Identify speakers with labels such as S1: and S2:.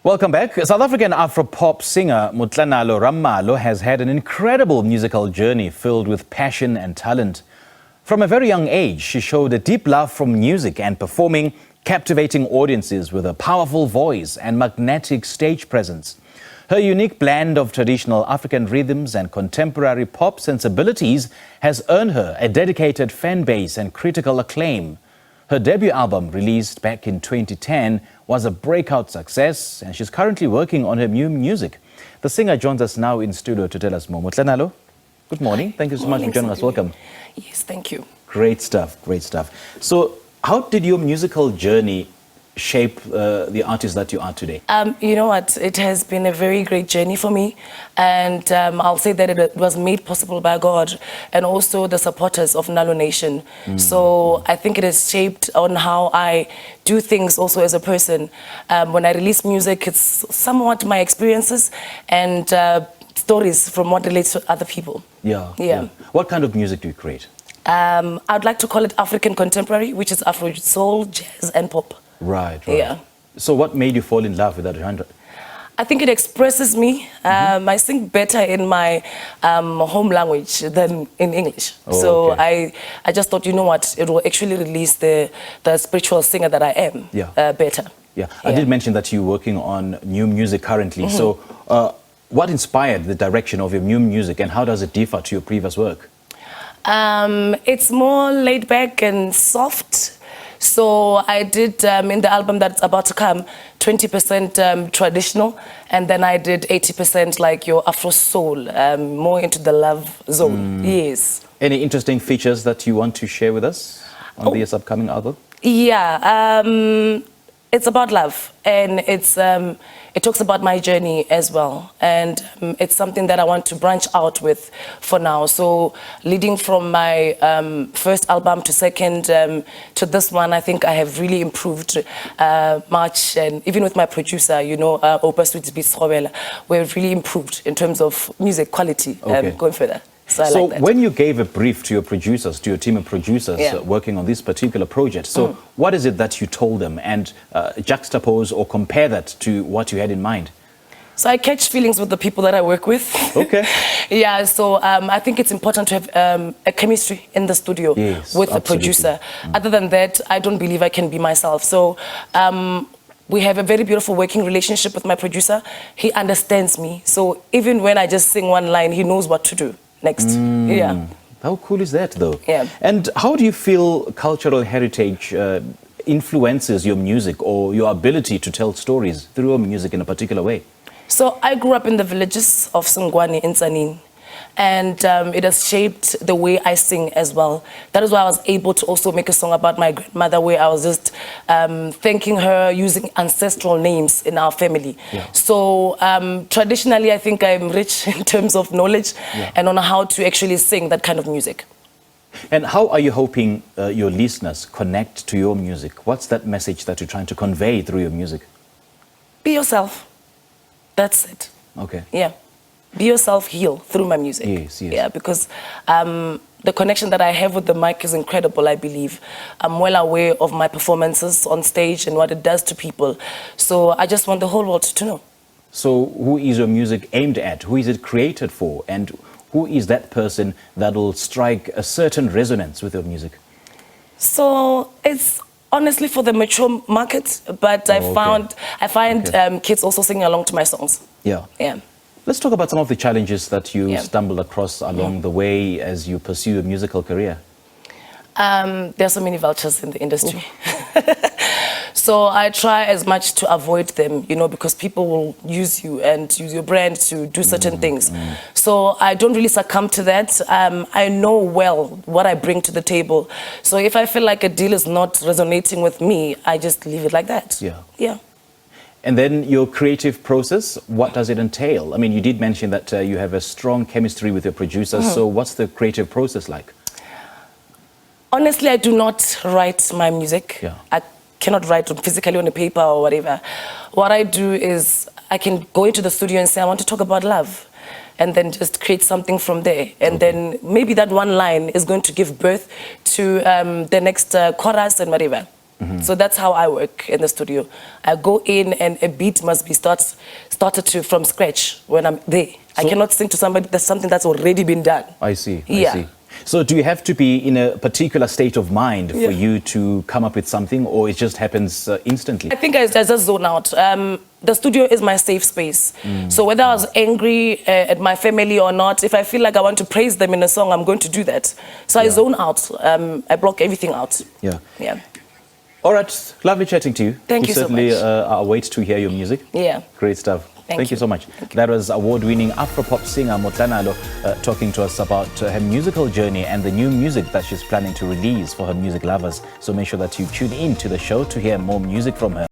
S1: Welcome back. South African Afro pop singer Motlanalo Rammalo has had an incredible musical journey filled with passion and talent. From a very young age, she showed a deep love for music and performing, captivating audiences with a powerful voice and magnetic stage presence. Her unique blend of traditional African rhythms and contemporary pop sensibilities has earned her a dedicated fan base and critical acclaim. Her debut album, released back in 2010, was a breakout success, and she's currently working on her new music. The singer joins us now in studio to tell us more. Motlanalo, good morning. Thank you so much for joining us. Welcome.
S2: Yes, thank you.
S1: Great stuff, great stuff. So, how did your musical journey shape the artist that you are today?
S2: You know what, it has been a very great journey for me, and I'll say that it was made possible by God and also the supporters of Nalo Nation. So I think it has shaped on how I do things also as a person. When I release music, it's somewhat my experiences and stories from what relates to other people.
S1: Yeah. What kind of music do you create?
S2: I'd like to call it African contemporary, which is Afro soul, jazz and pop.
S1: Right.
S2: Yeah.
S1: So what made you fall in love with that genre?
S2: I think it expresses me. I sing better in my home language than in English. So
S1: okay.
S2: I just thought, you know what, it will actually release the spiritual singer that I am better.
S1: Yeah. I did mention that you're working on new music currently. So what inspired the direction of your new music and how does it differ to your previous work?
S2: It's more laid back and soft. So I did, in the album that's about to come, 20% traditional, and then I did 80% like your Afro soul, more into the love zone. Yes. Any
S1: interesting features that you want to share with us on this upcoming album?
S2: Yeah, it's about love, and it talks about my journey as well, and it's something that I want to branch out with for now. So leading from my first album to second to this one, I think I have really improved much, and even with my producer, you know, we've really improved in terms of music quality going further. So like that.
S1: When you gave a brief to your producers, to your team of producers working on this particular project, so what is it that you told them and juxtapose or compare that to what you had in mind?
S2: So I catch feelings with the people that I work with.
S1: Okay.
S2: Yeah, so I think it's important to have a chemistry in the studio with the producer. Other than that, I don't believe I can be myself. So we have a very beautiful working relationship with my producer. He understands me. So even when I just sing one line, he knows what to do next. Yeah.
S1: How cool is that, though?
S2: Yeah.
S1: And how do you feel cultural heritage influences your music or your ability to tell stories through your music in a particular way?
S2: So I grew up in the villages of Sungwani in Tsanin, and it has shaped the way I sing as well. That is why I was able to also make a song about my grandmother, where I was just thanking her using ancestral names in our family. So traditionally, I think I'm rich in terms of knowledge and on how to actually sing that kind of music.
S1: And how are you hoping your listeners connect to your music? What's that message that you're trying to convey through your music?
S2: Be yourself. That's it.
S1: Okay.
S2: Yeah. Be yourself, heal through my music.
S1: Yes.
S2: Yeah, because the connection that I have with the mic is incredible, I believe. I'm well aware of my performances on stage and what it does to people. So I just want the whole world to know. So
S1: who is your music aimed at? Who is it created for? And who is that person that will strike a certain resonance with your music?
S2: So it's honestly for the mature market, but I find kids also singing along to my songs.
S1: Yeah. Let's talk about some of the challenges that you stumbled across along the way as you pursue your musical career.
S2: There are so many vultures in the industry. So I try as much to avoid them, you know, because people will use you and use your brand to do certain things. So I don't really succumb to that. I know well what I bring to the table. So if I feel like a deal is not resonating with me, I just leave it like that. Yeah.
S1: And then your creative process, what does it entail? I mean, you did mention that you have a strong chemistry with your producers. So what's the creative process like?
S2: Honestly, I do not write my music. I cannot write physically on a paper or whatever. What I do is I can go into the studio and say, I want to talk about love, and then just create something from there. And then maybe that one line is going to give birth to the next chorus and whatever. So that's how I work in the studio. I go in and a beat must be started from scratch when I'm there. I cannot sing to somebody that's something that's already been done.
S1: I see.
S2: Yeah.
S1: I see. So do you have to be in a particular state of mind for you to come up with something, or it just happens instantly?
S2: I think I just zone out. The studio is my safe space. So whether I was angry at my family or not, if I feel like I want to praise them in a song, I'm going to do that. So I zone out. I block everything out.
S1: Yeah.
S2: Yeah.
S1: All right. Lovely chatting to you.
S2: Thank you so
S1: certainly
S2: much.
S1: wait to hear your music.
S2: Yeah.
S1: Great stuff. Thank you so much. That was award-winning Afro-pop singer Motlanalo talking to us about her musical journey and the new music that she's planning to release for her music lovers. So make sure that you tune in to the show to hear more music from her.